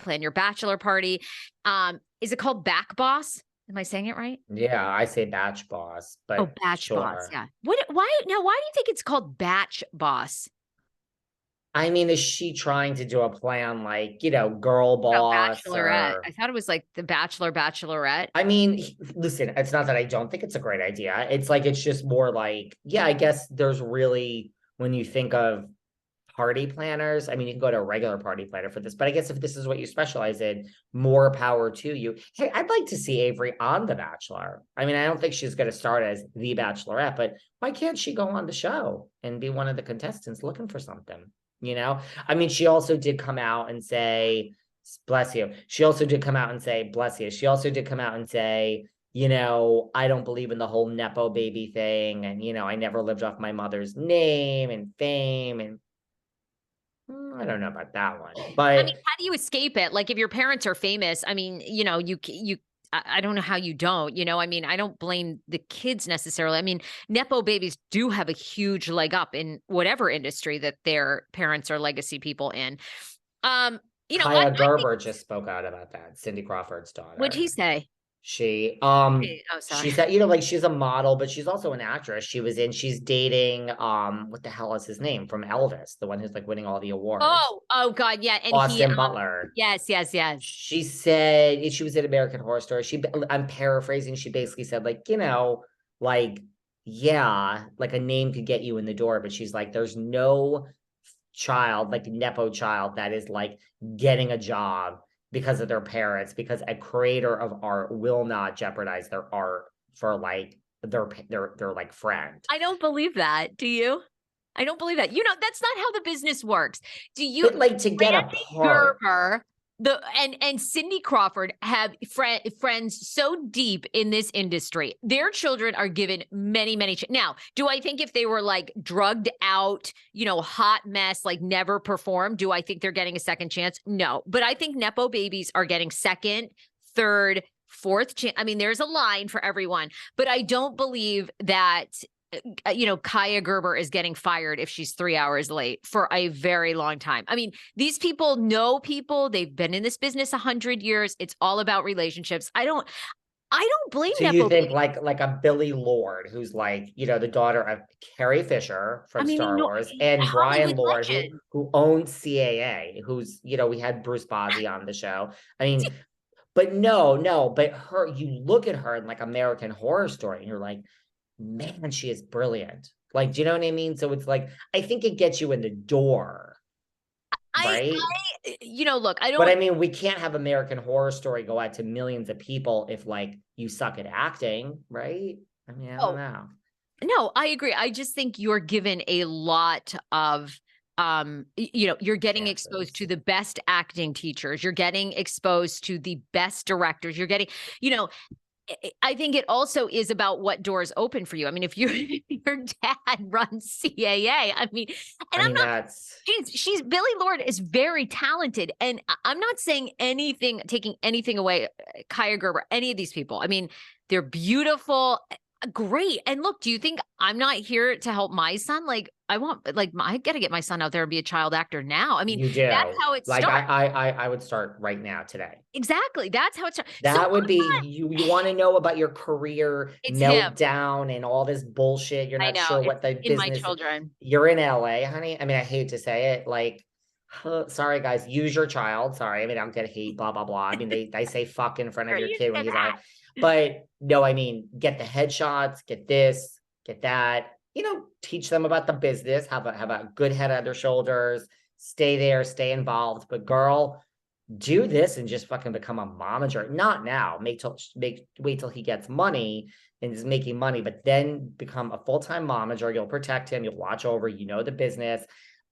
plan your bachelor party. Is it called Back Boss? Am I saying it right? Yeah, I say Batch Boss, but Batch Boss. sure. Yeah. Why do you think it's called Batch Boss? I mean, is she trying to do a plan like, girl Oh, boss Bachelorette. I or thought it was like the Bachelor, Bachelorette. I mean, listen, it's not that I don't think it's a great idea. It's like it's just more like, yeah, I guess there's really when you think of party planners, I mean, you can go to a regular party planner for this, but I guess if this is what you specialize in, more power to you. Hey, I'd like to see Avery on The Bachelor. I mean, I don't think she's going to start as the Bachelorette, but why can't she go on the show and be one of the contestants looking for something? I mean, she also did come out and say, bless you. She also did come out and say, bless you. She also did come out and say, I don't believe in the whole Nepo baby thing. And, I never lived off my mother's name and fame. And I don't know about that one, but I mean, how do you escape it? Like if your parents are famous, I mean, I don't know how you don't, I mean, I don't blame the kids necessarily. I mean, Nepo babies do have a huge leg up in whatever industry that their parents are legacy people in. Kaya Gerber just spoke out about that. Cindy Crawford's daughter. What'd he say? She sorry. she said, like she's a model, but she's also an actress. She's dating what the hell is his name from Elvis, the one who's like winning all the awards. Oh God, yeah. And Austin Butler. Yes. She said she was in American Horror Story. I'm paraphrasing, she basically said, like, like, yeah, like a name could get you in the door, but she's like, there's no child, like Nepo child, that is like getting a job because of their parents, because a creator of art will not jeopardize their art for like their like friend. I don't believe that. Do you? I don't believe that. That's not how the business works. Do you? But like to get a part. Gerber, and Cindy Crawford have friends so deep in this industry. Their children are given many, many. Now, do I think if they were like drugged out, hot mess, like never performed, do I think they're getting a second chance? No, but I think Nepo babies are getting second, third, fourth chance. I mean, there's a line for everyone, but I don't believe that Kaya Gerber is getting fired if she's 3 hours late for a very long time. I mean, these people know people. They've been in this business 100 years. It's all about relationships. I don't blame them. So you think like a Billy Lord, who's like, the daughter of Carrie Fisher from Star Wars, and Brian Lord, who owns CAA, who's, we had Bruce Bozzi on the show. I mean, but but you look at her in like American Horror Story and you're like, man, she is brilliant. Like, do you know what I mean? So it's like, I think it gets you in the door. Right? Look, I don't. But I mean, we can't have American Horror Story go out to millions of people if like you suck at acting, right? I mean, I don't know. No, I agree. I just think you're given a lot of you're getting exposed to the best acting teachers. You're getting exposed to the best directors. You're getting, I think it also is about what doors open for you. I mean, if your dad runs CAA, she's Billy Lord is very talented. And I'm not saying anything, taking anything away, Kaya Gerber, any of these people. I mean, they're beautiful, great. And look, do you think I'm not here to help my son? Like, I got to get my son out there and be a child actor now. I mean, that's how it starts. Like I would start right now today. Exactly. That's how it starts. That would be, you want to know about your career meltdown and all this bullshit. You're not sure what the business. My children. You're in LA, honey. I mean, I hate to say it. Like, sorry guys, use your child. Sorry. I mean, I'm gonna hate blah, blah, blah. I mean, they say fuck in front of your kid when he's out. But no, I mean, get the headshots, get this, get that, teach them about the business, have a good head on their shoulders, stay there, stay involved. But girl, do this and just fucking become a momager. Not now. Wait till he gets money and is making money, but then become a full-time momager. You'll protect him. You'll watch over, the business.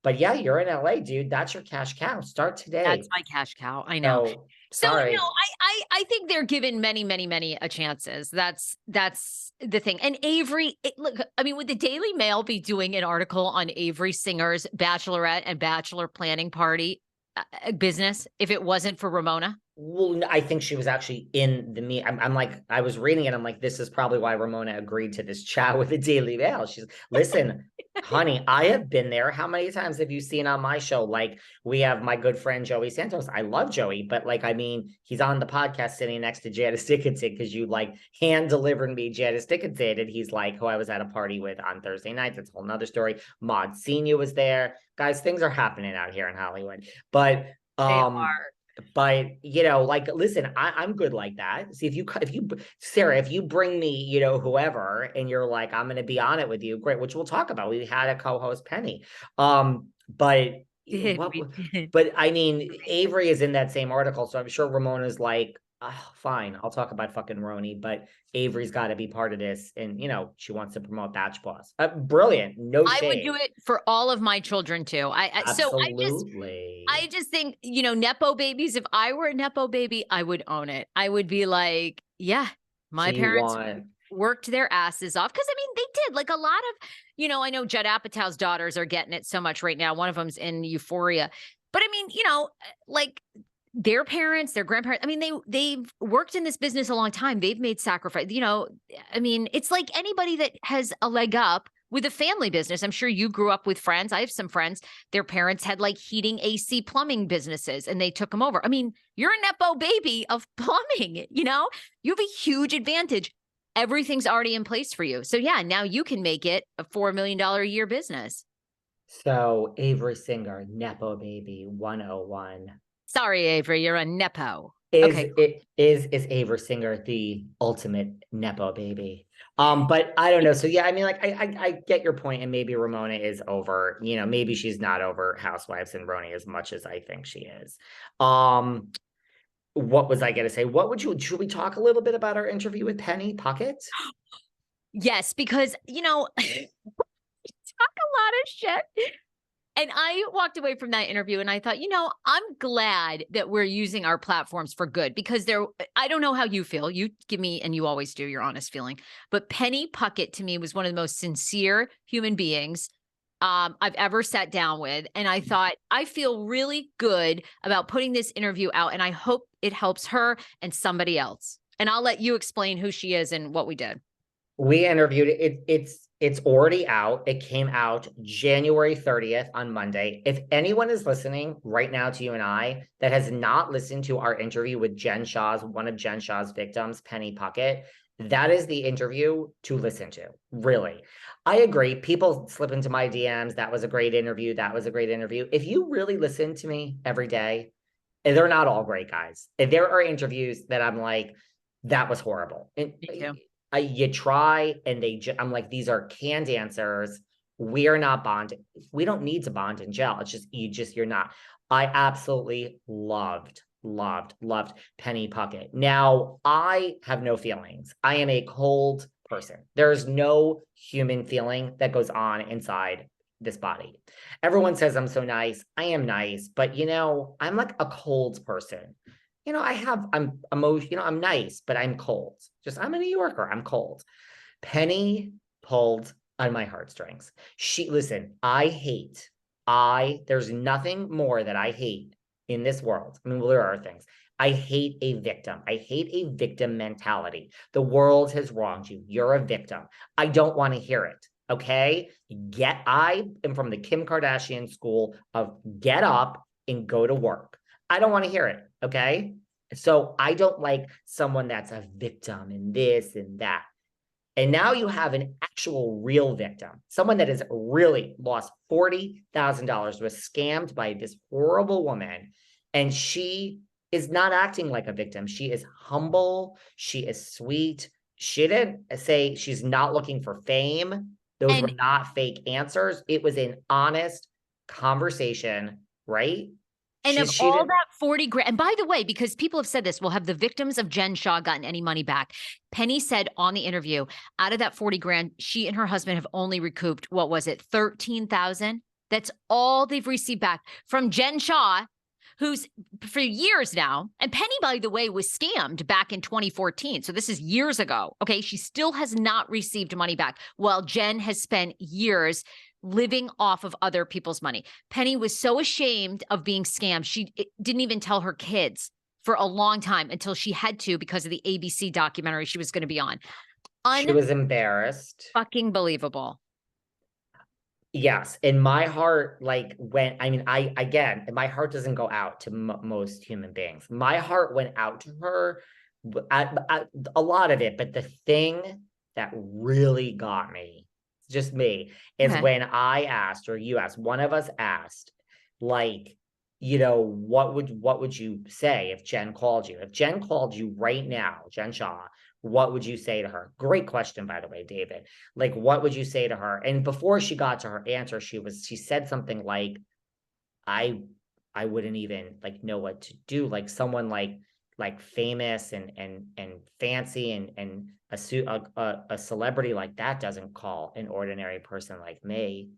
But yeah, you're in LA, dude. That's your cash cow. Start today. That's my cash cow. I know. So I think they're given many, many, many chances. That's the thing. And Avery, look, I mean, would the Daily Mail be doing an article on Avery Singer's Bachelorette and Bachelor planning party business if it wasn't for Ramona? Well, I think she was actually in the I'm like, I was reading it. I'm like, this is probably why Ramona agreed to this chat with the Daily Mail. She's listen, Honey, I have been there. How many times have you seen on my show? Like, we have my good friend Joey Santos. I love Joey, but like, I mean, he's on the podcast sitting next to Janice Dickinson because you like hand delivered me Janice Dickinson, and he's like, who I was at a party with on Thursday night. That's a whole nother story. Maud Senior was there. Guys, things are happening out here in Hollywood. But They um, are. but like, listen, I'm good like that. See, if you Sarah, if you bring me, whoever, and you're like, I'm gonna be on it with you, great, which we'll talk about. We had a co-host, Penny. But Did what we did. but I mean, Avery is in that same article, so I'm sure Ramona's like, oh, fine, I'll talk about fucking RHONY, but Avery's got to be part of this, and she wants to promote Batch Boss. Brilliant, no I would shade. do it for all of my children too. Absolutely. I just think, Nepo babies, if I were a Nepo baby, I would own it. I would be like, yeah, my So you parents want worked their asses off. Cause I mean, they did like a lot of, I know Judd Apatow's daughters are getting it so much right now. One of them's in Euphoria. But I mean, like their parents, their grandparents, I mean, they've worked in this business a long time. They've made sacrifice, I mean, it's like anybody that has a leg up with a family business. I'm sure you grew up with friends. I have some friends, their parents had like heating, AC, plumbing businesses, and they took them over. I mean, you're a Nepo baby of plumbing, you have a huge advantage. Everything's already in place for you. So yeah, now you can make it a $4 million a year business. So Avery Singer, Nepo Baby 101. Sorry, Avery, you're a Nepo. Is Okay. it is Avery Singer the ultimate Nepo baby? But I don't know. So yeah, I mean, like I get your point, and maybe Ramona is over, maybe she's not over Housewives and RHONY as much as I think she is. What was I gonna say? Should we talk a little bit about our interview with Penny Puckett? Yes, because talk a lot of shit. And I walked away from that interview and I thought, I'm glad that we're using our platforms for good, because I don't know how you feel. You give me, and you always do, your honest feeling. But Penny Puckett to me was one of the most sincere human beings I've ever sat down with. And I thought, I feel really good about putting this interview out, and I hope it helps her and somebody else. And I'll let you explain who she is and what we did. We interviewed it. It's already out. It came out January 30th on Monday. If anyone is listening right now to you and I that has not listened to our interview with one of Jen Shah's victims, Penny Puckett, that is the interview to listen to. Really. I agree. People slip into my DMs. That was a great interview. That was a great interview. If you really listen to me every day, and they're not all great, guys. And there are interviews that I'm like, that was horrible. And you try, and I'm like, these are canned answers. We are not bonding. We don't need to bond and gel. It's just you're not. I absolutely loved Penny Puckett. Now, I have no feelings. I am a cold person. There's no human feeling that goes on inside this body. Everyone says I'm so nice. I am nice, but I'm like a cold person. I'm emotional, I'm nice, but I'm cold. I'm a New Yorker. I'm cold. Penny pulled on my heartstrings. There's nothing more that I hate in this world. I mean, well, there are things. I hate a victim. I hate a victim mentality. The world has wronged you. You're a victim. I don't want to hear it. Okay? I am from the Kim Kardashian school of get up and go to work. I don't want to hear it. Okay. So I don't like someone that's a victim and this and that. And now you have an actual real victim, someone that has really lost $40,000, was scammed by this horrible woman. And she is not acting like a victim. She is humble. She is sweet. She didn't say she's not looking for fame. Those were not fake answers. It was an honest conversation, right? And of all that 40 grand, and by the way, because people have said this, well, have the victims of Jen Shah gotten any money back? Penny said on the interview, out of that 40 grand, she and her husband have only recouped, what was it, 13,000? That's all they've received back from Jen Shah, who's for years now. And Penny, by the way, was scammed back in 2014. So this is years ago. Okay. She still has not received money back, while Jen has spent years living off of other people's money. Penny was so ashamed of being scammed. She didn't even tell her kids for a long time until she had to, because of the ABC documentary she was going to be on. She was embarrassed. Fucking believable. Yes, and my heart like went. I mean, I again, my heart doesn't go out to most human beings. My heart went out to her, a lot of it, but the thing that really got me, just me, is Okay. when I asked, or you asked, one of us asked, like, what would you say if Jen called you? If Jen called you right now, Jen Shaw, what would you say to her? Great question, by the way, David. Like, what would you say to her? And before she got to her answer, she said something like, I I wouldn't even like know what to do. Like someone like famous and fancy and a celebrity like that doesn't call an ordinary person like me.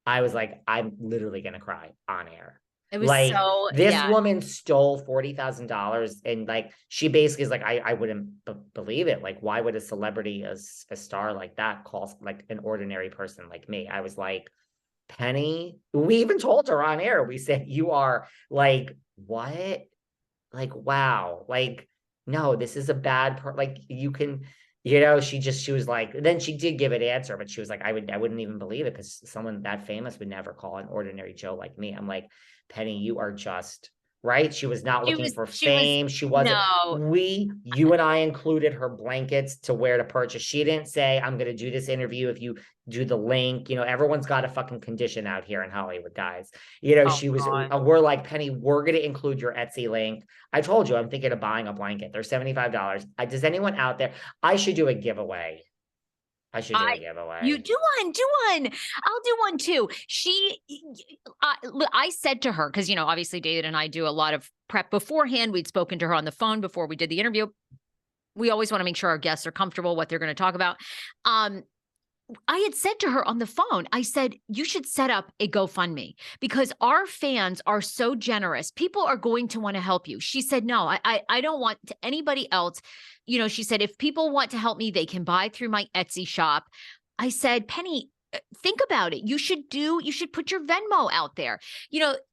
I was like, I'm literally gonna cry on air. It was Like so, this yeah. woman stole $40,000 and like she basically is like, I wouldn't believe it. Like, why would a celebrity, a star like that call like an ordinary person like me? I was like, Penny, we even told her on air, we said, you are like, what? Like, wow. Like, no, this is a bad part. Like, you can, she was like, then she did give an answer, but she was like, I wouldn't even believe it because someone that famous would never call an ordinary Joe like me. I'm like, Penny, you are just right. She was not looking for She was, fame. She wasn't. no. You and I included her blankets to where to purchase. She didn't say, I'm going to do this interview if you do the link. Everyone's got a fucking condition out here in Hollywood, guys. Oh She was, God. we're like, Penny, we're going to include your Etsy link. I told you I'm thinking of buying a blanket. They're $75. Does anyone out there? I should do a giveaway. I should do a You giveaway. do one. I'll do one too. I said to her, because, obviously David and I do a lot of prep beforehand. We'd spoken to her on the phone before we did the interview. We always want to make sure our guests are comfortable, what they're going to talk about. I had said to her on the phone, I said, you should set up a GoFundMe because our fans are so generous. People are going to want to help you. She said, no, I don't want anybody else. She said, if people want to help me, they can buy through my Etsy shop. I said, Penny, think about it. You should put your Venmo out there.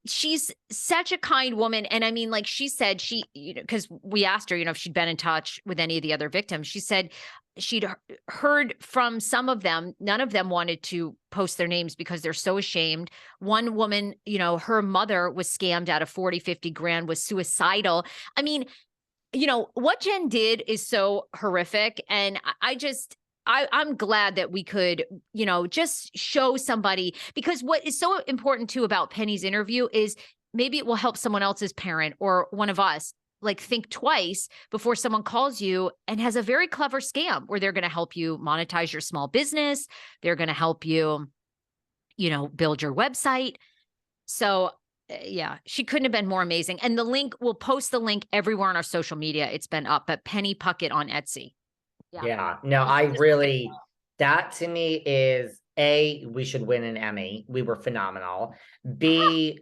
She's such a kind woman. And I mean, like she said, because we asked her, if she'd been in touch with any of the other victims, she said, she'd heard from some of them. None of them wanted to post their names because they're so ashamed. One woman, her mother was scammed out of 40, 50 grand, was suicidal. I mean, what Jen did is so horrific. And I'm glad that we could, just show somebody, because what is so important too about Penny's interview is maybe it will help someone else's parent or one of us like think twice before someone calls you and has a very clever scam where they're going to help you monetize your small business. They're going to help you, build your website. So yeah, she couldn't have been more amazing. And the link, we'll post the link everywhere on our social media. It's been up at Penny Puckett on Etsy. Yeah. No, I really, that to me is A, we should win an Emmy. We were phenomenal. B,